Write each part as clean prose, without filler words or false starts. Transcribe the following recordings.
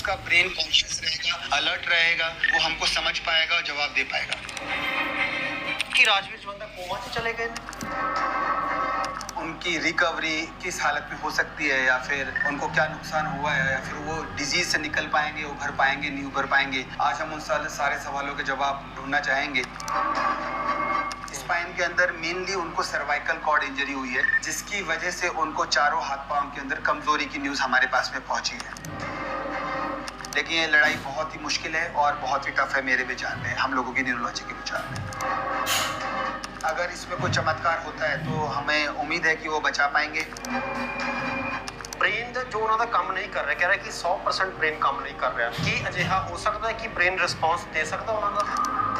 उसका brain conscious रहेगा, alert रहेगा, वो हमको समझ पाएगा और जवाब दे पाएगा। कि राजवीर जवंदा कोमा से चले गए उनकी रिकवरी किस हालत में हो सकती है, या फिर उनको क्या नुकसान हुआ है, या फिर वो डिजीज से निकल पाएंगे, उभर पाएंगे, नहीं उभर पाएंगे, आज हम उन सारे सवालों के जवाब ढूंढना चाहेंगे। स्पाइन के अंदर मेनली उनको सर्वाइकल कॉर्ड इंजरी हुई है, जिसकी वजह से उनको चारों हाथ पांव के अंदर कमजोरी की न्यूज हमारे पास में पहुंची है। लेकिन ये लड़ाई बहुत ही मुश्किल है और बहुत ही टफ है मेरे विचार में, हम लोगों की न्यूरोलॉजी के विचार में। अगर इसमें कोई चमत्कार होता है तो हमें उम्मीद है कि वो बचा पाएंगे। ब्रेन जो उन्होंने काम नहीं कर रहा, कह रहा है कि 100% ब्रेन काम नहीं कर रहा, कि अजिहा हो सकता है कि ब्रेन रिस्पॉन्स दे सकता उन्होंने।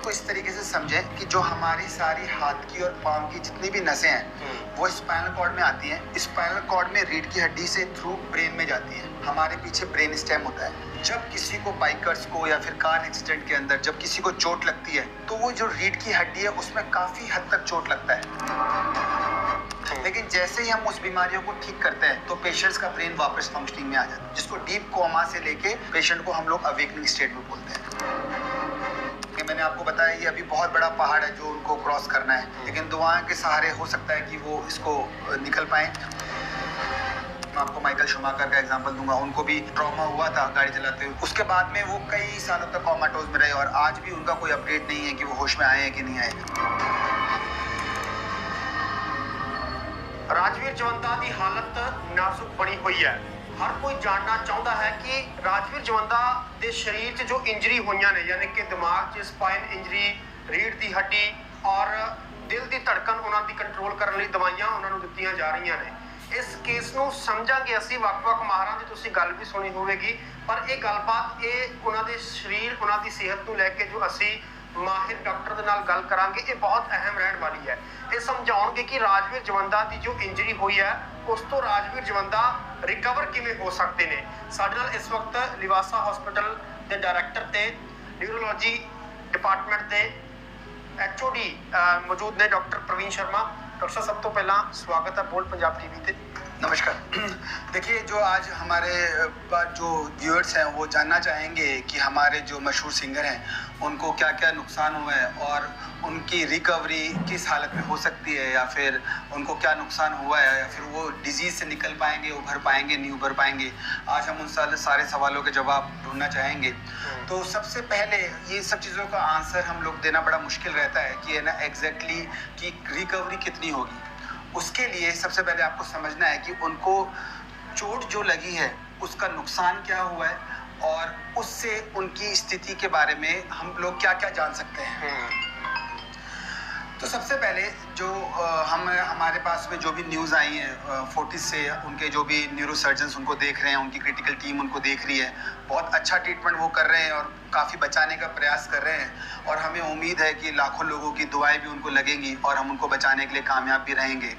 को इस तरीके से समझें कि जो हमारी सारी हाथ की और पांव की जितनी भी नसें हैं वो स्पाइनल कॉर्ड में आती हैं। स्पाइनल कॉर्ड में रीढ़ की हड्डी से थ्रू ब्रेन में जाती है। हमारे पीछे ब्रेन स्टेम होता है। जब किसी को बाइकर्स को या फिर कार एक्सीडेंट के अंदर जब किसी को चोट लगती है तो वो जो रीढ़ की हड्डी है उसमें काफी हद तक चोट लगता है। लेकिन जैसे ही हम उस बीमारियों को ठीक करते हैं तो पेशेंट्स का ब्रेन वापस फंक्शनिंग में आ जाता है, जिसको डीप कोमा से लेके पेशेंट को हम लोग अवेकनिंग स्टेट में बोलते हैं। मैंने आपको बताया ये अभी बहुत बड़ा पहाड़ है जो उनको क्रॉस करना है, लेकिन दुआओं के सहारे हो सकता है कि वो इसको निकल पाए। मैं आपको माइकल शूमाकर का एग्जांपल दूंगा, उनको भी ट्रॉमा हुआ था गाड़ी चलाते हुए, उसके बाद में वो कई सालों तक कोमाटोज में रहे और आज भी उनका कोई अपडेट नहीं है कि वो होश में आए हैं कि नहीं आए। राजवीर जवंदा की हालत नाजुक बनी हुई है। हर कोई जानना चाहता है कि राजवीर जवंदा के शरीर च जो इंजरी हुई ने, यानी कि दिमाग च स्पाइन इंजरी, रीढ़ की हड्डी और दिल की धड़कन उन्होंने कंट्रोल करने लिए दवाइयां उन्होंने दित्तियां जा रही ने। इस केस को समझांगे असीं वख-वख माहरां दी तुसीं गल भी सुनी होवेगी, पर यह गलबात ये उन्होंने शरीर उन्होंने सेहत को लैके जो असीं माहिर डॉक्टर के नाल गल करांगे, ये बहुत अहम रहने वाली है। ये समझाउणगे कि राजवीर जवंदा की जो इंजरी हुई है उस तो राजवीर जवंदा रिकवर किवें हो सकते हैं। साडे नाल इस वक्त लिवासा हॉस्पिटल के डायरैक्टर ते न्यूरोलॉजी डिपार्टमेंट के HOD मौजूद ने डॉक्टर प्रवीण शर्मा। डॉक्टर साहब सब तो पहला स्वागत है बोल पंजाब टीवी पे। नमस्कार। देखिए, जो आज हमारे जो व्यूअर्स हैं वो जानना चाहेंगे कि हमारे जो मशहूर सिंगर हैं उनको क्या क्या नुकसान हुआ है और उनकी रिकवरी किस हालत में हो सकती है, या फिर उनको क्या नुकसान हुआ है, या फिर वो डिजीज से निकल पाएंगे, उभर पाएंगे, नहीं उभर पाएंगे, आज हम उन सारे सवालों के जवाब ढूंढना चाहेंगे। तो सबसे पहले ये सब चीज़ों का आंसर हम लोग देना बड़ा मुश्किल रहता है कि है ना एग्जैक्टली कि रिकवरी कितनी होगी। उसके लिए सबसे पहले आपको समझना है कि उनको चोट जो लगी है उसका नुकसान क्या हुआ है और उससे उनकी स्थिति के बारे में हम लोग क्या क्या जान सकते हैं। तो सबसे पहले जो हमारे पास में जो भी न्यूज़ आई है 40 से, उनके जो भी न्यूरो सर्जन्स उनको देख रहे हैं, उनकी क्रिटिकल टीम उनको देख रही है, बहुत अच्छा ट्रीटमेंट वो कर रहे हैं और काफ़ी बचाने का प्रयास कर रहे हैं और हमें उम्मीद है कि लाखों लोगों की दुआएं भी उनको लगेंगी और हम उनको बचाने के लिए कामयाब भी रहेंगे।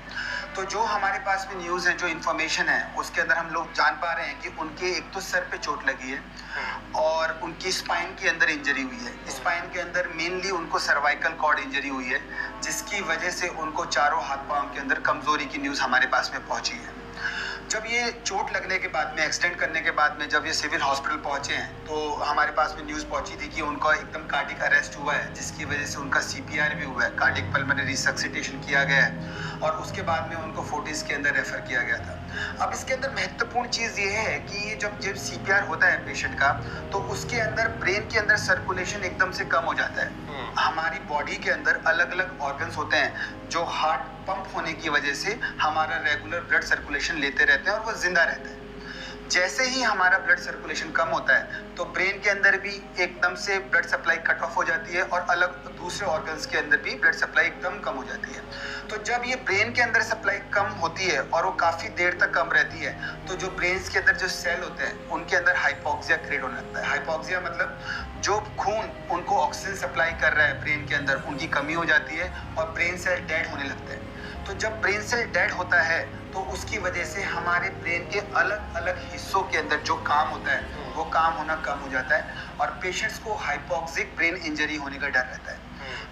तो जो हमारे पास में न्यूज़ है, जो इन्फॉर्मेशन है, उसके अंदर हम लोग जान पा रहे हैं कि उनके एक तो सर पे चोट लगी है और उनकी स्पाइन के अंदर इंजरी हुई है। स्पाइन के अंदर मेनली उनको सर्वाइकल कॉर्ड इंजरी हुई है, जिसकी वजह से उनको चारों हाथ पांव के अंदर कमजोरी की न्यूज़ हमारे पास में पहुंची है। जब ये चोट लगने के बाद में, एक्सीडेंट करने के बाद में जब ये सिविल हॉस्पिटल पहुंचे हैं तो हमारे पास में न्यूज़ पहुंची थी कि उनका एकदम कार्डिक अरेस्ट हुआ है, जिसकी वजह से उनका CPR भी हुआ है, कार्डिक पल्मोनरी रिसक्सिटेशन किया गया है और उसके बाद में उनको फोर्टिस के अंदर रेफर किया गया था। अब इसके अंदर महत्वपूर्ण चीज़ ये है कि जब CPR होता है पेशेंट का तो उसके अंदर ब्रेन के अंदर सर्कुलेशन एकदम से कम हो जाता है। हमारी बॉडी के अंदर अलग अलग ऑर्गन्स होते हैं जो हार्ट पंप होने की वजह से हमारा रेगुलर ब्लड सर्कुलेशन लेते रहते हैं और वो जिंदा रहते हैं। जैसे ही हमारा ब्लड सर्कुलेशन कम होता है तो ब्रेन के अंदर भी एकदम से ब्लड सप्लाई कट ऑफ हो जाती है और अलग दूसरे ऑर्गन्स के अंदर भी ब्लड सप्लाई एकदम कम हो जाती है। तो जब ये ब्रेन के अंदर सप्लाई कम होती है और वो काफ़ी देर तक कम रहती है तो जो ब्रेन के अंदर जो सेल होते हैं उनके अंदर हाइपोक्सिया क्रिएट होने लगता है। हाइपोक्सिया मतलब जो खून उनको ऑक्सीजन सप्लाई कर रहा है ब्रेन के अंदर, उनकी कमी हो जाती है और ब्रेन सेल डेड होने लगते हैं। तो जब ब्रेन सेल डेड होता है तो उसकी वजह से हमारे ब्रेन के अलग अलग हिस्सों के अंदर जो काम होता है वो काम होना कम हो जाता है और पेशेंट्स को हाइपोक्सिक ब्रेन इंजरी होने का डर रहता है।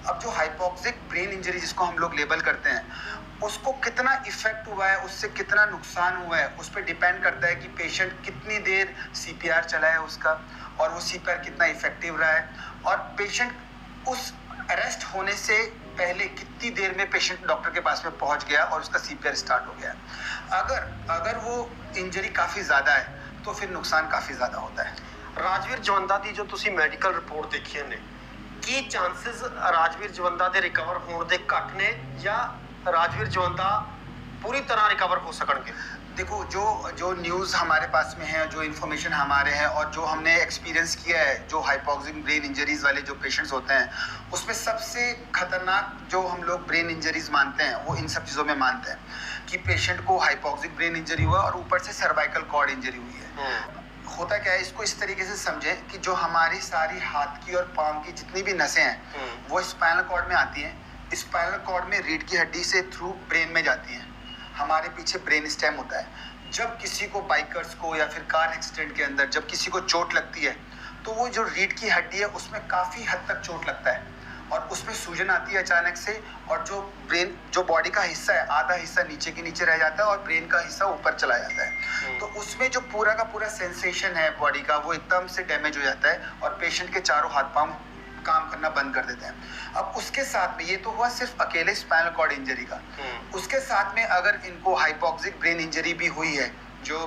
अब जो हाइपोक्सिक ब्रेन इंजरी जिसको हम लोग लेबल करते हैं, उसको कितना इफेक्ट हुआ है, उससे कितना नुकसान हुआ है, उस पर डिपेंड करता है कि पेशेंट कितनी देर सीपीआर चला है उसका, और वो सीपीआर कितना इफेक्टिव रहा है, और पेशेंट उस अरेस्ट होने से पहले कितनी देर में पेशेंट डॉक्टर के पास में पहुंच गया और उसका सीपीआर स्टार्ट हो गया। अगर वो इंजरी काफ़ी ज़्यादा है तो फिर नुकसान काफ़ी ज़्यादा होता है। ਰਾਜਵੀਰ ਜਵੰਦਾ ਦੀ ਜੋ ਤੁਸੀਂ ਮੈਡੀਕਲ ਰਿਪੋਰਟ ਦੇਖੀਆਂ ਨੇ, ਕੀ ਚਾਂਸਸ ਰਾਜਵੀਰ ਜਵੰਦਾ ਦੇ ਰਿਕਵਰ ਹੋਣ ਦੇ ਘੱਟ ਨੇ ਜਾਂ ਰਾਜਵੀਰ ਜਵੰਦਾ पूरी तरह रिकवर हो सकणगे? देखो, जो न्यूज़ हमारे पास में है, जो इन्फॉर्मेशन हमारे हैं और जो हमने एक्सपीरियंस किया है, जो हाइपोक्सिक ब्रेन इंजरीज वाले जो पेशेंट्स होते हैं, उसमें सबसे खतरनाक जो हम लोग ब्रेन इंजरीज मानते हैं वो इन सब चीज़ों में मानते हैं कि पेशेंट को हाइपोक्सिक ब्रेन इंजरी हुआ और ऊपर से सर्वाइकल कॉर्ड इंजरी हुई है। होता क्या है, इसको इस तरीके से समझें कि जो हमारी सारी हाथ की और पाँव की जितनी भी नसें हैं वो स्पाइनल कॉर्ड में आती हैं। स्पाइनल कॉर्ड में रीढ़ की हड्डी से थ्रू ब्रेन में जाती हैं। हमारे पीछे ब्रेन स्टेम होता है। जब किसी को, बाइकर्स को या फिर कार एक्सीडेंट के अंदर जब किसी को चोट लगती है तो वो जो रीढ़ की हड्डी है उसमें काफ़ी हद तक चोट लगता है और उसमें सूजन आती है अचानक से, और जो ब्रेन, जो बॉडी का हिस्सा है, आधा हिस्सा नीचे के नीचे रह जाता है और ब्रेन का हिस्सा ऊपर चला जाता है। तो उसमें जो पूरा का पूरा सेंसेशन है बॉडी का वो एकदम से डैमेज हो जाता है और पेशेंट के चारों हाथ पांव काम करना बंद कर देते हैं। अब उसके साथ में, ये तो हुआ सिर्फ अकेले स्पाइनल कॉर्ड इंजरी का, उसके साथ में अगर इनको हाइपोक्सिक ब्रेन इंजरी भी हुई है, जो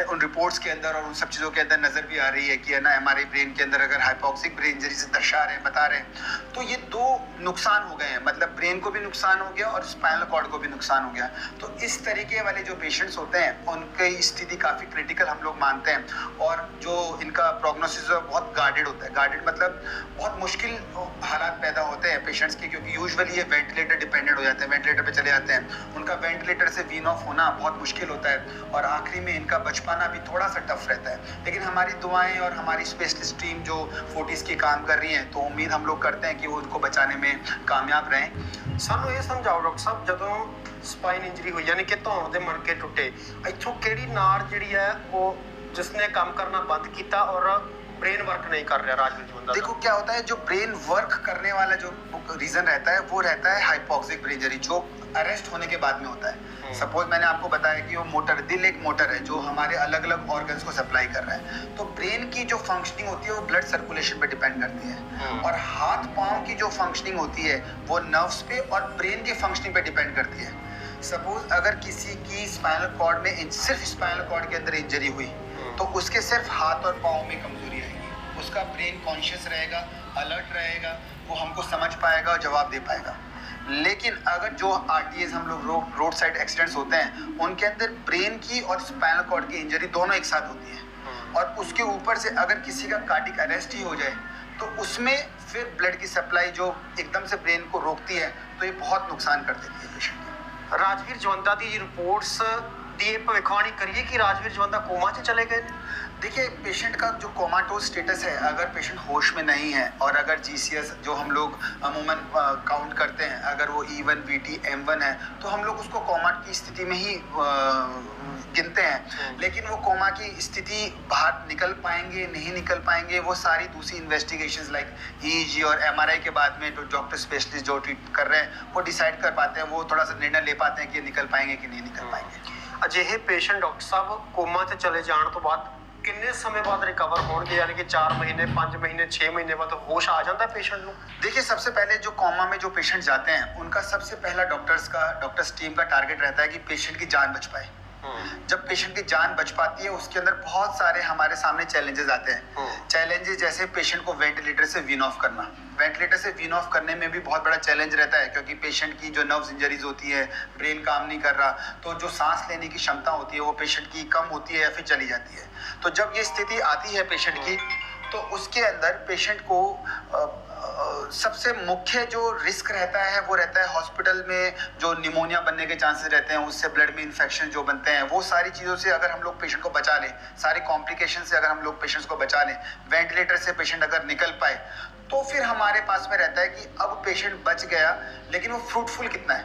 उन रिपोर्ट्स के अंदर और उन सब चीज़ों के अंदर नज़र भी आ रही है कि है ना, हमारे ब्रेन के अंदर अगर हाइपोक्सिक ब्रेन इंजरी से दर्शा रहे हैं, बता रहे हैं, तो ये दो नुकसान हो गए हैं। मतलब ब्रेन को भी नुकसान हो गया और स्पाइनल कॉर्ड को भी नुकसान हो गया। तो इस तरीके वाले जो पेशेंट्स होते हैं उनकी स्थिति काफ़ी क्रिटिकल हम लोग मानते हैं, और जो इनका प्रोग्नोसिस बहुत गार्डेड होता है। गार्डेड मतलब बहुत मुश्किल हालात पैदा होते हैं पेशेंट्स के, क्योंकि यूजुअली ये वेंटिलेटर डिपेंडेंट हो जाते हैं, वेंटिलेटर पे चले जाते हैं। उनका वेंटिलेटर से वीन ऑफ होना बहुत मुश्किल होता है और आखिरी में इनका बच पाना भी थोड़ा सा टफ रहता है। लेकिन हमारी दुआएं और हमारी स्पेशलिस्ट टीम जो फोर्टिस की काम कर रही है, तो उम्मीद हम लोग करते हैं कि वो उनको बचाने में कामयाब रहें। ਸਾਨੂੰ ਇਹ ਸਮਝਾਓ ਡਾਕਟਰ ਸਾਹਿਬ, ਜਦੋਂ ਸਪਾਈਨ ਇੰਜਰੀ ਹੋਈ ਯਾਨੀ ਕਿ ਧੌਣ ਦੇ ਮਣਕੇ ਟੁੱਟੇ, ਇੱਥੋਂ ਕਿਹੜੀ ਨਾੜ ਜਿਹੜੀ ਹੈ ਉਹ ਜਿਸਨੇ ਕੰਮ ਕਰਨਾ ਬੰਦ ਕੀਤਾ और ब्रेन वर्क नहीं कर रहा राजवीर जवंदा? देखो क्या होता है, जो ब्रेन वर्क करने वाला जो रीजन रहता है वो रहता है हाइपोक्सिक ब्रेन इंजरी, जो अरेस्ट होने के बाद में होता है। सपोज मैंने आपको बताया कि वो मोटर, दिल एक मोटर है जो हमारे अलग अलग ऑर्गन्स को सप्लाई कर रहा है। तो ब्रेन की जो फंक्शनिंग होती है वो ब्लड सर्कुलेशन पे डिपेंड करती है, और हाथ पाँव की जो फंक्शनिंग होती है वो नर्व्स पे और ब्रेन के फंक्शनिंग पे डिपेंड करती है। सपोज अगर किसी की स्पाइनल कॉर्ड में, सिर्फ स्पाइनल कॉर्ड के अंदर इंजरी हुई तो उसके सिर्फ हाथ और पाँव में कमजोरी आएगी। उसका ब्रेन कॉन्शियस रहेगा, अलर्ट रहेगा, वो हमको समझ पाएगा और जवाब दे पाएगा। लेकिन अगर जो आरटीएस हम लोग रोड साइड एक्सीडेंट्स होते हैं उनके अंदर ब्रेन की और स्पाइनल कॉर्ड की इंजरी दोनों एक साथ होती है, और उसके ऊपर से अगर किसी का कार्डिक अरेस्ट ही हो जाए तो उसमें फिर ब्लड की सप्लाई जो एकदम से ब्रेन को रोकती है, तो ये बहुत नुकसान कर देती है पेशेंट को। राजवीर जवंदा की रिपोर्ट्स दी भविष्यवाणी करिए कि राजवीर जवंदा कोमा से चले गए? देखिए, पेशेंट का जो कोमाटोज स्टेटस है, अगर पेशेंट होश में नहीं है और अगर जीसीएस जो हम लोग अमूमन काउंट करते हैं, अगर वो E1, VT, M1 है तो हम लोग उसको कोमा की स्थिति में ही गिनते हैं। लेकिन वो कोमा की स्थिति बाहर निकल पाएंगे, नहीं निकल पाएंगे, वो सारी दूसरी इन्वेस्टिगेशंस लाइक EEG और MRI के बाद में जो डॉक्टर स्पेशलिस्ट जो ट्रीट कर रहे हैं वो डिसाइड कर पाते हैं, वो थोड़ा सा निर्णय ले पाते हैं कि निकल पाएंगे कि नहीं निकल पाएंगे। ਅਜਿਹੇ ਪੇਸ਼ੈਂਟ ਡਾਕਟਰ ਸਾਹਿਬ ਕੋਮਾ 'ਚ ਚਲੇ ਜਾਣ ਤੋਂ ਬਾਅਦ किन्ने समय बाद रिकवर होंगे, यानी कि 4 महीने, 5 महीने, 6 महीने बाद होश आ जाता है पेशेंट को? देखिए, सबसे पहले जो कोमा में जो पेशेंट जाते हैं उनका सबसे पहला डॉक्टर्स टीम का टारगेट रहता है कि पेशेंट की जान बच पाए। जब पेशेंट की जान बच पाती है उसके अंदर बहुत सारे हमारे सामने चैलेंजेस आते हैं। चैलेंजेस जैसे पेशेंट को वेंटिलेटर से वीन ऑफ करना। वेंटिलेटर से वीन ऑफ करने में भी बहुत बड़ा चैलेंज रहता है, क्योंकि पेशेंट की जो नर्व्स इंजरीज होती है, ब्रेन काम नहीं कर रहा, तो जो सांस लेने की क्षमता होती है वो पेशेंट की कम होती है या फिर चली जाती है। तो जब ये स्थिति आती है पेशेंट की, तो उसके अंदर पेशेंट को सबसे मुख्य जो रिस्क रहता है वो रहता है हॉस्पिटल में जो निमोनिया बनने के चांसेस रहते हैं, उससे ब्लड में इन्फेक्शन जो बनते हैं, वो सारी चीज़ों से अगर हम लोग पेशेंट को बचा लें, सारी कॉम्प्लिकेशन से अगर हम लोग पेशेंट्स को बचा लें, वेंटिलेटर से पेशेंट अगर निकल पाए, तो फिर हमारे पास में रहता है कि अब पेशेंट बच गया, लेकिन वो फ्रूटफुल कितना है।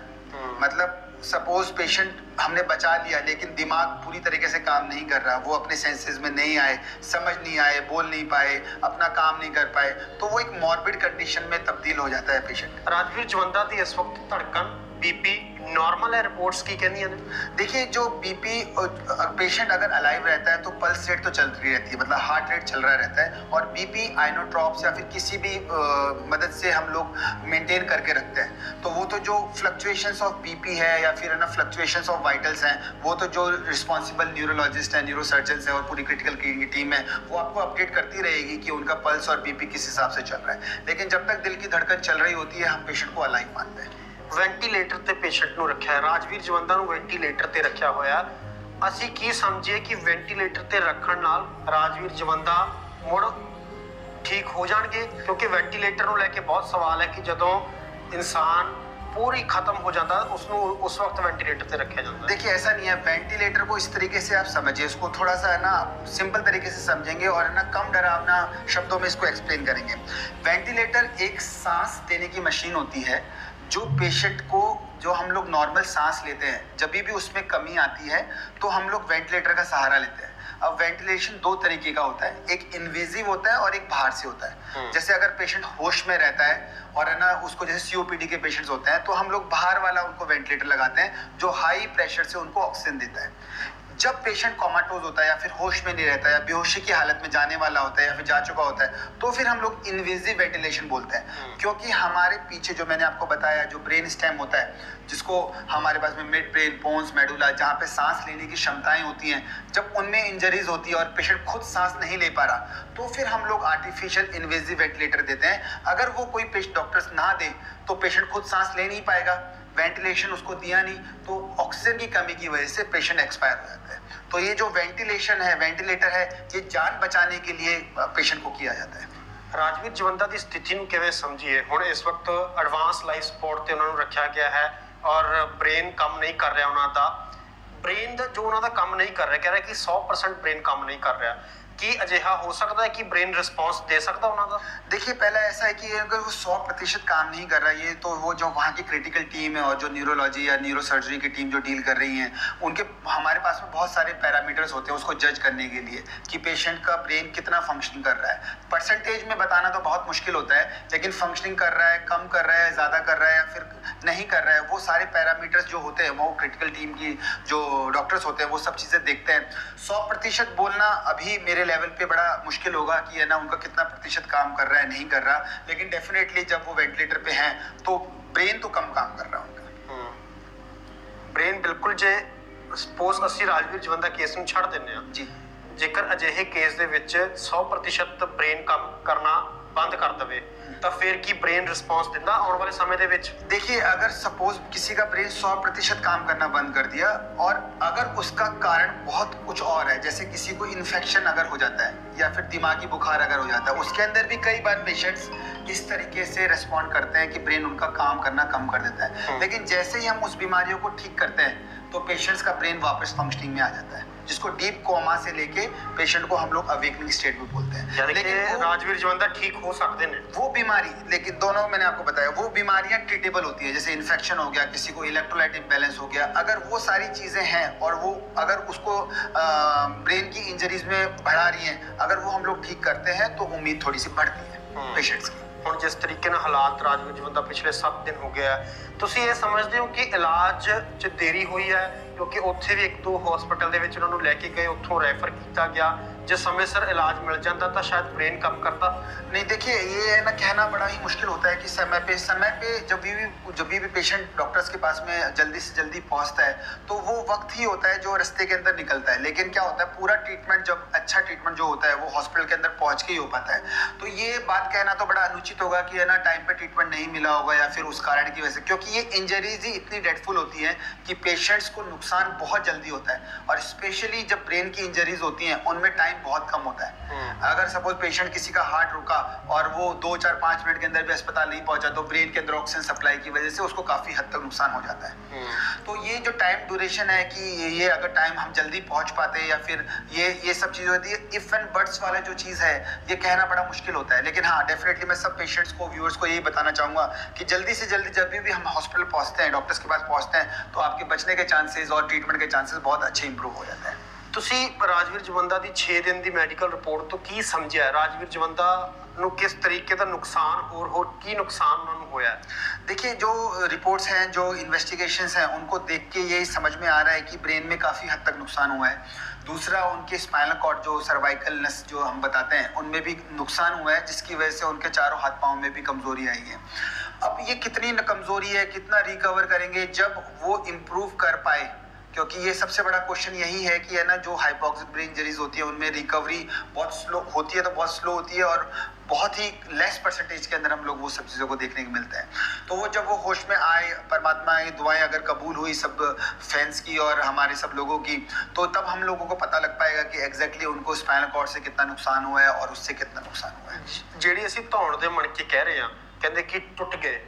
मतलब सपोज पेशेंट हमने बचा लिया लेकिन दिमाग पूरी तरीके से काम नहीं कर रहा, वो अपने सेंसेस में नहीं आए, समझ नहीं आए, बोल नहीं पाए, अपना काम नहीं कर पाए, तो वो एक मॉर्बिड कंडीशन में तब्दील हो जाता है पेशेंट। राजवीर जवंदा की इस वक्त धड़कन बीपी नॉर्मल है, रिपोर्ट्स की कहनी है। देखिए जो बीपी पेशेंट अगर अलाइव रहता है तो पल्स रेट तो चलती रहती है, मतलब हार्ट रेट चल रहा रहता है, और बीपी आइनोट्रॉप्स या फिर किसी भी मदद से हम लोग मेंटेन करके रखते हैं। तो वो तो जो फ्लक्चुएशंस ऑफ बीपी है या फिर है ना फ्लक्चुएशंस ऑफ वाइटल्स हैं, वो तो जो रिस्पॉन्सिबल न्यूरोलॉजिस्ट है, न्यूरोसर्जन्स है और पूरी क्रिटिकल की टीम है, वो आपको अपडेट करती रहेगी कि उनका पल्स और बीपी किस हिसाब से चल रहा है। लेकिन जब तक दिल की धड़कन चल रही होती है हम पेशेंट को अलाइव मानते हैं। ਵੈਂਟੀਲੇਟਰ ਤੇ ਪੇਸ਼ੈਂਟ ਨੂੰ ਰੱਖਿਆ ਹੈ, ਰਾਜਵੀਰ ਜਵੰਦਾ ਨੂੰ ਵੈਂਟੀਲੇਟਰ ਤੇ ਰੱਖਿਆ ਹੋਇਆ। ਅਸੀਂ ਕੀ ਸਮਝੀਏ ਕਿ ਵੈਂਟੀਲੇਟਰ ਤੇ ਰੱਖਣ ਨਾਲ ਰਾਜਵੀਰ ਜਵੰਦਾ ਮੁੜ ਠੀਕ ਹੋ ਜਾਣਗੇ, ਕਿਉਂਕਿ ਵੈਂਟੀਲੇਟਰ ਨੂੰ ਲੈ ਕੇ ਬਹੁਤ ਸਵਾਲ ਹੈ ਕਿ ਜਦੋਂ ਇਨਸਾਨ पूरी खत्म हो जाता है उसको उस वक्त वेंटिलेटर पे रखा जाता है। देखिए ऐसा नहीं है, वेंटिलेटर को इस तरीके से आप समझिए, इसको थोड़ा सा है ना सिंपल तरीके से समझेंगे और है ना कम डरावना शब्दों में इसको एक्सप्लेन करेंगे। वेंटिलेटर एक सांस देने की मशीन होती है जो पेशेंट को, जो हम लोग नॉर्मल सांस लेते हैं, जब भी उसमें कमी आती है तो हम लोग वेंटिलेटर का सहारा लेते हैं। अब वेंटिलेशन दो तरीके का होता है, एक इन्वेजिव होता है और एक बाहर से होता है। जैसे अगर पेशेंट होश में रहता है और है ना उसको जैसे सीओपीडी के पेशेंट्स होते हैं तो हम लोग बाहर वाला उनको वेंटिलेटर लगाते हैं जो हाई प्रेशर से उनको ऑक्सीजन देता है। जब पेशेंट कोमाटोज होता है या फिर होश में नहीं रहता है या बेहोशी की हालत में जाने वाला होता है या फिर जा चुका होता है तो फिर हम लोग इन्वेजिव वेंटिलेशन बोलते हैं, क्योंकि हमारे पीछे जो मैंने आपको बताया जो ब्रेन स्टेम होता है, जिसको हमारे पास में मिड ब्रेन, पोन्स, मेडुला, जहाँ पे सांस लेने की क्षमताएं होती हैं, जब उनमें इंजरीज होती है और पेशेंट खुद सांस नहीं ले पा रहा तो फिर हम लोग आर्टिफिशियल इन्वेजिव वेंटिलेटर देते हैं। अगर वो कोई डॉक्टर्स ना दे तो पेशेंट खुद सांस ले नहीं पाएगा, वेंटिलेशन उसको दिया नहीं तो ऑक्सीजन की कमी की वजह से पेशेंट एक्सपायर हो जाता है। तो ये जो वेंटिलेशन है, वेंटिलेटर है, ये जान बचाने के लिए पेशेंट को किया जाता है। ਰਾਜਵੀਰ ਜਵੰਦਾ ਦੀ ਸਥਿਤੀ ਨੂੰ ਕਿਵੇਂ ਸਮਝੀਏ? ਹੁਣ ਇਸ ਵਕਤ ਐਡਵਾਂਸ ਲਾਈਫ ਸਪੋਰਟ ਤੇ ਉਹਨਾਂ ਨੂੰ ਰੱਖਿਆ ਗਿਆ ਹੈ ਔਰ ਬ੍ਰੇਨ ਕੰਮ ਨਹੀਂ ਕਰ ਰਿਹਾ ਉਹਨਾਂ ਦਾ। ਬ੍ਰੇਨ ਦਾ ਜੋ ਉਹਨਾਂ ਦਾ ਕੰਮ ਨਹੀਂ ਕਰ ਰਿਹਾ, ਕਹਿ ਰਿਹਾ ਕਿ 100% ਬ੍ਰੇਨ ਕੰਮ नहीं कर रहा। कि अजिहा हो सकता है कि ब्रेन रिस्पॉन्स दे सकता उन्होंने? देखिए पहला ऐसा है कि अगर वो 100% काम नहीं कर रहा है, ये तो वो जो वहाँ की क्रिटिकल टीम है और जो न्यूरोलॉजी या न्यूरो सर्जरी की टीम जो डील कर रही है उनके हमारे पास में बहुत सारे पैरामीटर्स होते हैं उसको जज करने के लिए कि पेशेंट का ब्रेन कितना फंक्शनिंग कर रहा है। परसेंटेज में बताना तो बहुत मुश्किल होता है, लेकिन फंक्शनिंग कर रहा है, कम कर रहा है, ज़्यादा कर रहा है या फिर नहीं कर रहा है, वो सारे पैरामीटर्स जो होते हैं वो क्रिटिकल टीम की जो डॉक्टर्स होते हैं वो सब चीज़ें देखते हैं। 100% बोलना अभी मेरे लेवल पे बड़ा मुश्किल होगा कि है ना उनका कितना प्रतिशत काम कर रहा है, नहीं कर रहा, लेकिन डेफिनेटली जब वो वेंटिलेटर पे हैं तो ब्रेन तो कम काम कर रहा है उनका। ब्रेन बिल्कुल जे सपोज ਅਸੀਂ ਰਾਜਵੀਰ ਜਵੰਦਾ ਕੇਸ ਨੂੰ ਛੱਡ ਦਿੰਨੇ ਆ ਜੀ, ਜੇਕਰ ਅਜਿਹੇ ਕੇਸ ਦੇ ਵਿੱਚ 100% ब्रेन ਕੰਮ ਕਰਨਾ बंद कर दे तो फिर की ब्रेन रिस्पॉन्स दिंदा आने वाले समय दे विच? देखिए अगर सपोज किसी का ब्रेन 100% काम करना बंद कर दिया और अगर उसका कारण बहुत कुछ और है, जैसे किसी को इन्फेक्शन अगर हो जाता है या फिर दिमागी बुखार अगर हो जाता है, उसके अंदर भी कई बार पेशेंट्स इस तरीके से रिस्पॉन्ड करते हैं कि ब्रेन उनका काम करना कम कर देता है। लेकिन जैसे ही हम उस बीमारियों को ठीक करते हैं तो पेशेंट्स का ब्रेन वापस फंक्शनिंग में आ जाता है, जिसको डीप कोमा से लेके पेशेंट को हम लोग अवेकनिंग स्टेट में बोलते हैं। लेकिन राजवीर जवंदा ठीक हो सकते हैं वो बीमारी, लेकिन दोनों मैंने आपको बताया वो बीमारियां ट्रीटेबल होती है, जैसे इन्फेक्शन हो गया, किसी को इलेक्ट्रोलाइट इम्बैलेंस हो गया, अगर वो सारी चीज़ें हैं और वो अगर उसको ब्रेन की इंजरीज में बढ़ा रही हैं, अगर वो हम लोग ठीक करते हैं तो उम्मीद थोड़ी सी बढ़ती है पेशेंट्स की। ਹੁਣ ਜਿਸ ਤਰੀਕੇ ਨਾਲ ਹਾਲਾਤ ਰਾਜਵੀਰ ਜਵੰਦਾ ਪਿਛਲੇ 7 ਦਿਨ ਹੋ ਗਿਆ, ਤੁਸੀਂ ਇਹ ਸਮਝਦੇ ਹੋ ਕਿ ਇਲਾਜ 'ਚ ਦੇਰੀ ਹੋਈ ਹੈ? ਕਿਉਂਕਿ ਉੱਥੇ ਵੀ 1-2 ਹਸਪੀਟਲ ਦੇ ਵਿੱਚ ਉਹਨਾਂ ਨੂੰ ਲੈ ਕੇ ਗਏ, ਉੱਥੋਂ ਰੈਫਰ ਕੀਤਾ ਗਿਆ, ਜੇ समय सर इलाज मिल जाता तो शायद ब्रेन कम करता। नहीं देखिए ये है ना कहना बड़ा ही मुश्किल होता है कि समय पे जब भी पेशेंट डॉक्टर्स के पास में जल्दी से जल्दी पहुंचता है तो वो वक्त ही होता है जो रास्ते के अंदर निकलता है। लेकिन क्या होता है पूरा ट्रीटमेंट, जब अच्छा ट्रीटमेंट जो होता है वो हॉस्पिटल के अंदर पहुंच के ही हो पाता है। तो ये बात कहना तो बड़ा अनुचित होगा कि है ना टाइम पे ट्रीटमेंट नहीं मिला होगा या फिर उस कारण की वजह से, क्योंकि ये इंजरीज ही इतनी डेडफुल होती है कि पेशेंट्स को नुकसान बहुत जल्दी होता है और स्पेशली जब ब्रेन की इंजरीज होती हैं उनमें टाइम टाइम बहुत कम होता है। अगर सपोज पेशेंट किसी का हार्ट रुका और वो 2, 4, 5 मिनट के अंदर भी अस्पताल नहीं पहुंचा तो ब्रेन के अंदर ऑक्सीजन सप्लाई की वजह से उसको काफी हद तक नुकसान हो जाता है। तो ये जो टाइम ड्यूरेशन है कि ये अगर टाइम हम जल्दी पहुंच पाते हैं या फिर ये सब चीजें होती है, इफ एंड बट्स वाला जो चीज है ये कहना बड़ा मुश्किल होता है। लेकिन हाँ, डेफिनेटली मैं सब पेशेंट्स को, व्यूअर्स को यही बताना चाहूंगा कि जल्दी से जल्दी जब भी हम हॉस्पिटल पहुंचते हैं, डॉक्टर्स के पास पहुंचते हैं, तो आपके बचने के चांसेस और ट्रीटमेंट के चांसेस बहुत अच्छे इंप्रूव हो जाते हैं। ਤੁਸੀਂ ਰਾਜਵੀਰ ਜਵੰਦਾ ਦੀ 6 ਦਿਨ ਦੀ ਮੈਡੀਕਲ ਰਿਪੋर्ट ਤੋਂ ਕੀ ਸਮਝਿਆ? ਰਾਜਵੀਰ ਜਵੰਦਾ ਨੂੰ किस तरीके का नुकसान और की नुकसान उन्होंने होया? देखिए, जो रिपोर्ट्स हैं, जो इन्वेस्टिगेशंस हैं, उनको देख के यही समझ में आ रहा है कि ब्रेन में काफ़ी हद तक नुकसान हुआ है। दूसरा, उनके स्पाइनल कॉर्ड, जो सर्वाइकल नस जो हम बताते हैं, उनमें भी नुकसान हुआ है, जिसकी वजह से उनके चारों हाथ पाँव में भी कमज़ोरी आई है। अब ये कितनी कमज़ोरी है, कितना रिकवर करेंगे जब वो इम्प्रूव कर पाए, क्योंकि ये सबसे बड़ा क्वेश्चन यही है कि है ना, जो हाइपोक्सिक ब्रेन इंजरीज होती है उनमें रिकवरी बहुत स्लो होती है, तो बहुत स्लो होती है और बहुत ही लेस परसेंटेज के अंदर हम लोग वो सब चीज़ों को देखने को मिलता है। तो वो जब वो होश में आए, परमात्मा की दुआएं अगर कबूल हुई सब फैंस की और हमारे सब लोगों की, तो तब हम लोगों को पता लग पाएगा कि एग्जैक्टली उनको स्पाइनल कॉर्ड से कितना नुकसान हुआ है और उससे कितना नुकसान हुआ है। ਜਿਹੜੀ ਅਸੀਂ ਧੌਣ ਦੇ ਮਣਕੇ ਕਹਿ ਰਹੇ ਹਾਂ, ਕਹਿੰਦੇ ਕਿ ਟੁੱਟ गए,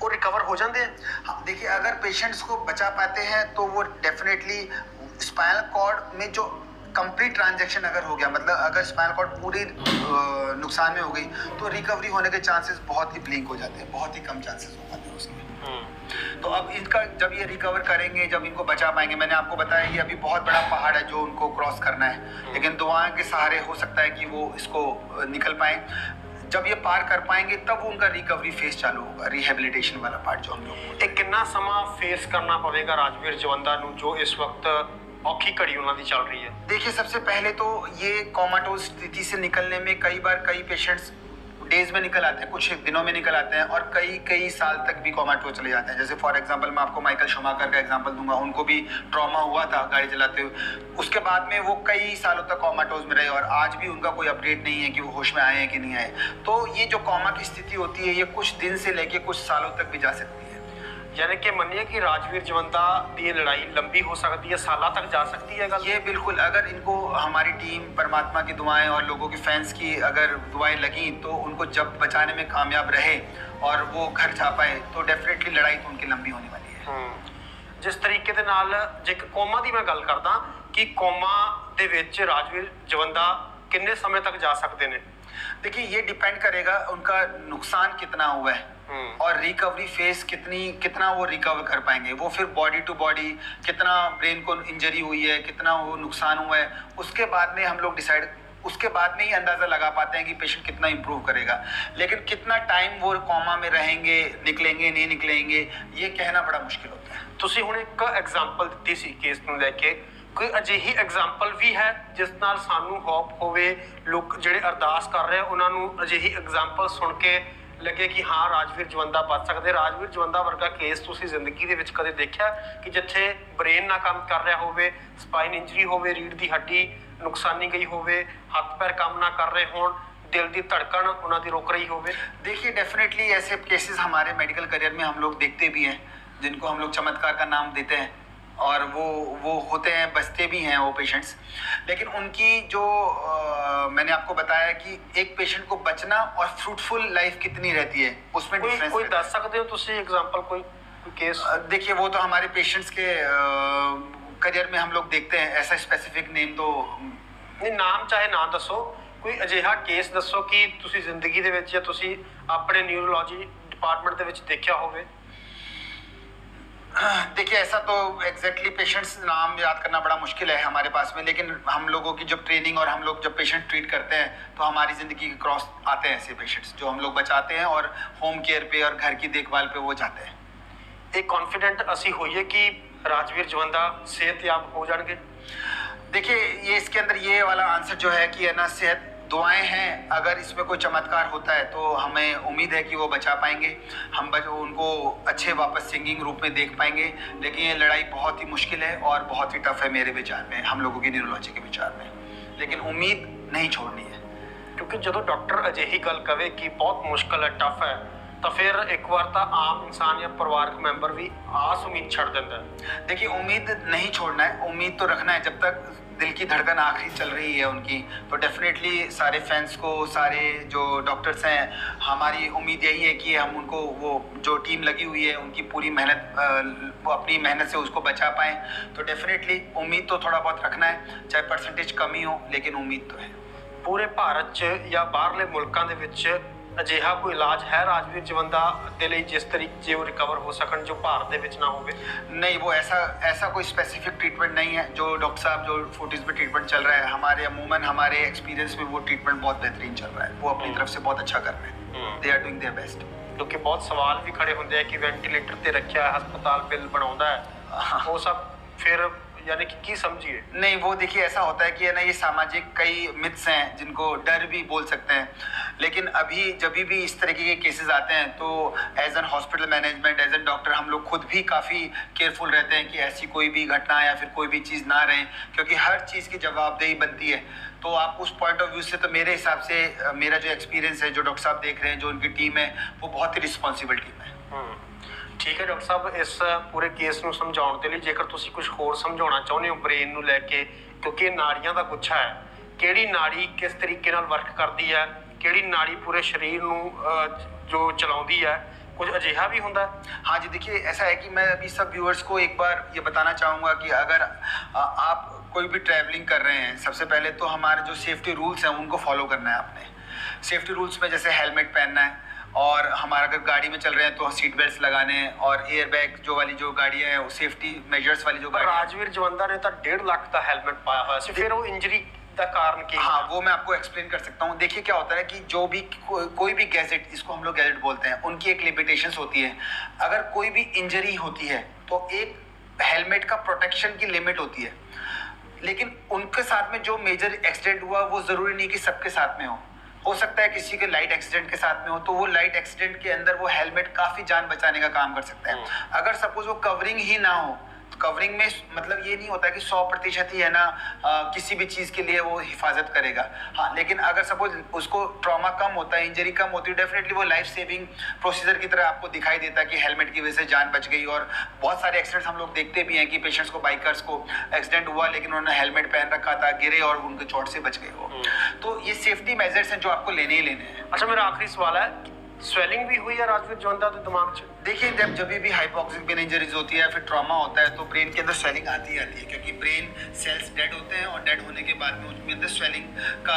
वो रिकवर हो जाते हैं? हाँ, देखिए, अगर पेशेंट्स को बचा पाते हैं तो वो डेफिनेटली स्पाइनल कॉर्ड में जो कंप्लीट ट्रांजैक्शन अगर हो गया, मतलब अगर स्पाइनल कॉर्ड पूरी नुकसान में हो गई, तो रिकवरी होने के चांसेस बहुत ही ब्लिंक हो जाते हैं, बहुत ही कम चांसेस हो पाते हैं उसमें। तो अब इनका जब ये रिकवर करेंगे, जब इनको बचा पाएंगे, मैंने आपको बताया ये अभी बहुत बड़ा पहाड़ है जो उनको क्रॉस करना है, लेकिन दुआओं के सहारे हो सकता है कि वो इसको निकल पाए। जब ये पार कर पाएंगे तब उनका रिकवरी फेस चालू होगा, रिहेबिलिटेशन वाला पार्ट जो हम लोग। एक कितना समा फेस करना पड़ेगा राजवीर जवंदा ਨੂੰ जो इस वक्त औखी घड़ी उन्हों की चल रही है? देखिए, सबसे पहले तो ये कोमाटोज स्थिति से निकलने में कई पेशेंट्स डेज में निकल आते हैं, कुछ दिनों में निकल आते हैं और कई साल तक भी कोमाटोज चले जाते हैं। जैसे फॉर एग्जांपल मैं आपको माइकल शूमाकर का एग्जांपल दूंगा, उनको भी ट्रॉमा हुआ था गाड़ी चलाते हुए, उसके बाद में वो कई सालों तक कोमाटोज में रहे और आज भी उनका कोई अपडेट नहीं है कि वो होश में आए हैं कि नहीं आए। तो ये जो कोमा की स्थिति होती है, ये कुछ दिन से लेके कुछ सालों तक भी जा सकती है। यानी कि मानिए कि राजवीर जवंदा की लड़ाई लंबी हो सकती है, सालों तक जा सकती है। ये बिल्कुल, अगर इनको हमारी टीम, परमात्मा की दुआएं और लोगों के फैंस की अगर दुआएं लगी तो उनको जब बचाने में कामयाब रहे और वो घर जा पाए, तो डेफिनेटली लड़ाई तो उनकी लंबी होने वाली है। जिस तरीके दे नाल जे कोमा की मैं गल करदा कि कोमा दे विच राजवीर जवंदा किन्ने समय तक जा सकते हैं? देखिए, ये डिपेंड करेगा उनका नुकसान कितना हुआ है और रिकवरी फेस कितना वो रिकवर कर पाएंगे। वो फिर बॉडी टू बॉडी कितना ब्रेन को इंजरी हुई है, कितना वो नुकसान हुआ है, उसके बाद में हम लोग डिसाइड, उसके बाद में ही अंदाजा लगा पाते हैं कि पेशेंट कितना इंप्रूव करेगा। लेकिन कितना टाइम वो कोमा में रहेंगे, निकलेंगे नहीं निकलेंगे, ये कहना बड़ा मुश्किल होता है। ਤੁਸੀਂ ਹੁਣ ਇੱਕ ਐਗਜ਼ਾਮਪਲ ਦਿੱਤੀ ਸੀ ਕੇਸ ਨੂੰ ਲੈ ਕੇ, ਕੋਈ ਅਜਿਹੀ ਐਗਜ਼ਾਮਪਲ ਵੀ ਹੈ ਜਿਸ ਨਾਲ ਸਾਨੂੰ ਹੋਪ ਹੋਵੇ, ਲੋਕ ਜਿਹੜੇ ਅਰਦਾਸ ਕਰ ਰਹੇ ਉਹਨਾਂ ਨੂੰ ਅਜਿਹੀ ਐਗਜ਼ਾਮਪਲ ਸੁਣ ਕੇ ਲੱਗੇ ਕਿ ਹਾਂ ਰਾਜਵੀਰ ਜਵੰਦਾ ਬਚ ਸਕਦੇ? ਰਾਜਵੀਰ ਜਵੰਦਾ ਵਰਗਾ ਕੇਸ ਤੁਸੀਂ ਜ਼ਿੰਦਗੀ ਦੇ ਵਿੱਚ ਕਦੇ ਦੇਖਿਆ ਕਿ ਜਿੱਥੇ ਬ੍ਰੇਨ ਨਾ ਕੰਮ ਕਰ ਰਿਹਾ ਹੋਵੇ, ਸਪਾਈਨ ਇੰਜਰੀ ਹੋਵੇ, ਰੀੜ੍ਹ ਦੀ ਹੱਡੀ ਨੁਕਸਾਨੀ ਗਈ ਹੋਵੇ, ਹੱਥ पैर काम ना कर रहे हों, दिल की धड़कन उन्होंने रोक रही होवे? देखिए, डेफिनेटली ऐसे केसेस हमारे मेडिकल करियर में हम लोग देखते भी हैं, जिनको हम लोग चमत्कार का नाम देते हैं और वो होते हैं, बचते भी हैं वो पेशेंट्स। लेकिन उनकी जो मैंने आपको बताया कि एक पेशेंट को बचना और फ्रूटफुल लाइफ कितनी रहती है, उसमें डिफरेंस। कोई दस सकते हो तुसी एग्जांपल कोई केस? देखिए, वो तो हमारे पेशेंट्स के करियर में हम लोग देखते हैं, ऐसा स्पेसिफिक नेम तो नहीं, नाम चाहे ना दसो, कोई अजिहा केस दसो कि तुसी जिंदगी दे विच या तुसी अपने न्यूरोलॉजी डिपार्टमेंट दे विच देखिया होवे। देखिए, ऐसा तो एग्जैक्टली पेशेंट्स नाम याद करना बड़ा मुश्किल है हमारे पास में, लेकिन हम लोगों की जब ट्रेनिंग और हम लोग जब पेशेंट ट्रीट करते हैं तो हमारी ज़िंदगी के क्रॉस आते हैं ऐसे पेशेंट्स जो हम लोग बचाते हैं और होम केयर पे और घर की देखभाल पे वो जाते हैं। एक कॉन्फिडेंट असी होइए कि राजवीर जवंदा सेहतयाब हो जाएंगे? देखिए, ये इसके अंदर ये वाला आंसर जो है कि है ना, सेहत दुआएं हैं, अगर इसमें कोई चमत्कार होता है तो हमें उम्मीद है कि वो बचा पाएंगे, हम उनको अच्छे वापस सिंगिंग रूप में देख पाएंगे। लेकिन ये लड़ाई बहुत ही मुश्किल है और बहुत ही टफ है मेरे विचार में, हम लोगों की न्यूरोलॉजी के विचार में, लेकिन उम्मीद नहीं छोड़नी है। क्योंकि जो डॉक्टर अजिही गल कहे कि बहुत मुश्किल है, टफ है, ਤਾਂ ਫਿਰ ਇੱਕ ਵਾਰ ਤਾਂ ਆਮ ਇਨਸਾਨ ਜਾਂ ਪਰਿਵਾਰਕ ਮੈਂਬਰ ਵੀ ਆਸ ਉਮੀਦ ਛੱਡ ਦਿੰਦਾ ਹੈ। देखिए उम्मीद नहीं छोड़ना है, उम्मीद तो रखना है जब तक दिल की धड़कन आखिरी चल रही है उनकी। तो डेफिनेटली सारे फैंस को, सारे जो डॉक्टर्स हैं, हमारी उम्मीद यही है कि हम उनको, वो जो टीम लगी हुई है उनकी पूरी मेहनत, वो अपनी मेहनत से उसको बचा पाएँ। तो डेफिनेटली उम्मीद तो थोड़ा बहुत रखना है, चाहे परसेंटेज कम ही हो, लेकिन उम्मीद तो है। ਪੂਰੇ ਭਾਰਤ 'ਚ ਜਾਂ ਬਾਹਰਲੇ ਮੁਲਕਾਂ ਦੇ ਵਿੱਚ ਅਜਿਹਾ ਕੋਈ ਇਲਾਜ ਹੈ ਰਾਜਵੀਰ ਜਵੰਦਾ ਦੇ ਲਈ ਜਿਸ ਤਰੀਕੇ ਉਹ ਰਿਕਵਰ ਹੋ ਸਕਣ ਜੋ ਭਾਰਤ ਦੇ ਵਿੱਚ ਨਾ ਹੋਵੇ? नहीं, वो ऐसा कोई स्पेसिफिक ट्रीटमेंट नहीं है। जो डॉक्टर साहब जो फोर्टिस में ट्रीटमेंट चल रहा है, हमारे अमूमन हमारे एक्सपीरियंस में वो ट्रीटमेंट बहुत बेहतरीन चल रहा है। वो अपनी तरफ से बहुत अच्छा कर रहे हैं, they are doing their best. ਕਿਉਂਕਿ ਬਹੁਤ ਸਵਾਲ ਵੀ ਖੜੇ ਹੁੰਦੇ ਆ ਕਿ ਵੈਂਟੀਲੇਟਰ ਤੇ ਰੱਖਿਆ ਹੈ, ਹਸਪਤਾਲ ਬਿੱਲ ਬਣਾਉਂਦਾ ਹੈ, ਉਹ ਸਭ ਫਿਰ यानी कि की समझिए? नहीं, वो देखिए ऐसा होता है कि है ना, ये सामाजिक कई मिथ्स हैं जिनको डर भी बोल सकते हैं। लेकिन अभी जब भी इस तरीके के केसेस आते हैं तो as an hospital management, as an doctor, हम लोग खुद भी काफ़ी केयरफुल रहते हैं कि ऐसी कोई भी घटना या फिर कोई भी चीज़ ना रहे, क्योंकि हर चीज़ की जवाबदेही बनती है। तो आप उस पॉइंट ऑफ व्यू से, तो मेरे हिसाब से मेरा जो एक्सपीरियंस है, जो डॉक्टर साहब देख रहे हैं, जो उनकी टीम है, वो बहुत ही रिस्पॉन्सिबल टीम है। ਠੀਕ ਹੈ ਡਾਕਟਰ ਸਾਹਿਬ, ਇਸ ਪੂਰੇ ਕੇਸ ਨੂੰ ਸਮਝਾਉਣ ਦੇ ਲਈ ਜੇਕਰ ਤੁਸੀਂ ਕੁਝ ਹੋਰ ਸਮਝਾਉਣਾ ਚਾਹੁੰਦੇ ਹੋ ਬ੍ਰੇਨ ਨੂੰ ਲੈ ਕੇ, ਕਿਉਂਕਿ ਇਹ ਨਾੜੀਆਂ ਦਾ ਗੁੱਛਾ ਹੈ, ਕਿਹੜੀ ਨਾੜੀ ਕਿਸ ਤਰੀਕੇ ਨਾਲ ਵਰਕ ਕਰਦੀ ਹੈ, ਕਿਹੜੀ ਨਾੜੀ ਪੂਰੇ ਸਰੀਰ ਨੂੰ ਜੋ ਚਲਾਉਂਦੀ ਹੈ, कुछ अजिहा भी होता है? हाँ जी, देखिए ऐसा है कि मैं अभी सब व्यूअर्स को एक बार ये बताना चाहूँगा कि अगर आप कोई भी ट्रैवलिंग कर रहे हैं, सबसे पहले तो हमारे जो सेफ्टी रूल्स हैं उनको फॉलो करना है आपने। सेफ्टी रूल्स में जैसे हेलमेट पहनना है, और हमारा अगर गाड़ी में चल रहे हैं तो सीट बेल्ट लगाने, और एयर बैग जो वाली जो गाड़ियाँ हैं, सेफ्टी मेजर्स वाली जो गाड़ी। राजवीर जवंदा ने तो 1.5 लाख का हेलमेट पाया हुआ है, फिर वो इंजरी का कारण क्या? हाँ, वो मैं आपको एक्सप्लेन कर सकता हूँ। देखिए क्या होता है कि जो भी कोई भी गैजेट, इसको हम लोग गैजेट बोलते हैं, उनकी एक लिमिटेशंस होती है। अगर कोई भी इंजरी होती है तो एक हेलमेट का प्रोटेक्शन की लिमिट होती है, लेकिन उनके साथ में जो मेजर एक्सीडेंट हुआ वो ज़रूरी नहीं कि सबके साथ में हो सकता है किसी के लाइट एक्सीडेंट के साथ में हो, तो वो लाइट एक्सीडेंट के अंदर वो हेलमेट काफ़ी जान बचाने का काम कर सकता है। अगर सपोज वो कवरिंग ही ना हो, कवरिंग में मतलब ये नहीं होता कि 100% ही है ना किसी भी चीज़ के लिए वो हिफाजत करेगा। हाँ, लेकिन अगर सपोज उसको ट्रॉमा कम होता है, इंजरी कम होती है, डेफिनेटली वो लाइफ सेविंग प्रोसीजर की तरह आपको दिखाई देता है कि हेलमेट की वजह से जान बच गई। और बहुत सारे एक्सीडेंट्स हम लोग देखते भी हैं कि पेशेंट्स को, बाइकर्स को एक्सीडेंट हुआ लेकिन उन्होंने हेलमेट पहन रखा था, गिरे और उनके चोट से बच गए वो। तो ये सेफ्टी मेजर्स हैं जो आपको लेने ही लेने हैं। अच्छा, मेरा आखिरी सवाल है, स्वेलिंग भी हुई है राजवीर जवंदा के दिमाग में? देखिए जब भी हाइपोक्सिक ब्रेन इंजरीज होती है, फिर ट्रॉमा होता है, तो ब्रेन के अंदर स्वेलिंग आती है, क्योंकि ब्रेन सेल्स डेड होते हैं और डेड होने के बाद में उनके अंदर स्वेलिंग का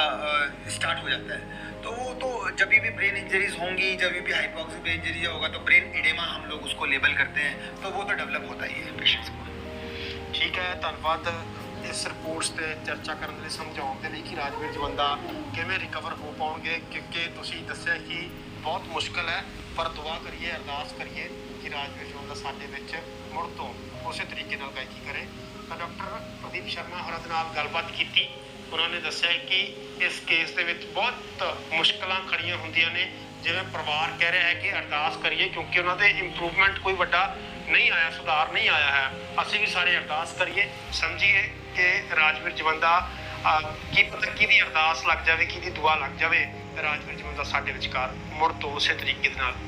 स्टार्ट हो जाता है। तो वो तो जब भी ब्रेन इंजरीज होंगी, जब भी हाइपोक्सिक ब्रेन इंजरी होगा तो ब्रेन इडेमा हम लोग उसको लेबल करते हैं, तो वो तो डेवलप होता ही है पेशेंट्स को। ठीक है, धन्यवाद इस रिपोर्ट्स से चर्चा करने लिए, समझाने के लिए कि राजवीर जवंदा किवें रिकवर हो पाएंगे, क्योंकि तुसीं दस्सिया कि बहुत मुश्किल है, पर दुआ करिए, अरदास करिए कि राजवीर जवंदा साडे विच मुड़ तो उस तरीके नाल गायकी करे। तो डॉक्टर प्रदीप शर्मा होरां दे नाल गलबात कीती, उन्होंने दस्सिया कि इस केस दे विच बहुत मुश्किलां खड़ियां हुंदियां ने, जिवें परिवार कह रहा है कि अरदास करिए, क्योंकि उन्होंने इंप्रूवमेंट कोई वड्डा नहीं आया, सुधार नहीं आया है। असीं भी सारे अरदास करिए, समझिए कि राजवीर जवंदा की पता किहदी अरदास लग जाए, किहदी दुआ लग जाए, राजवीर जवंदा साडे विचकार मुड़ तो उस तरीके दे नाल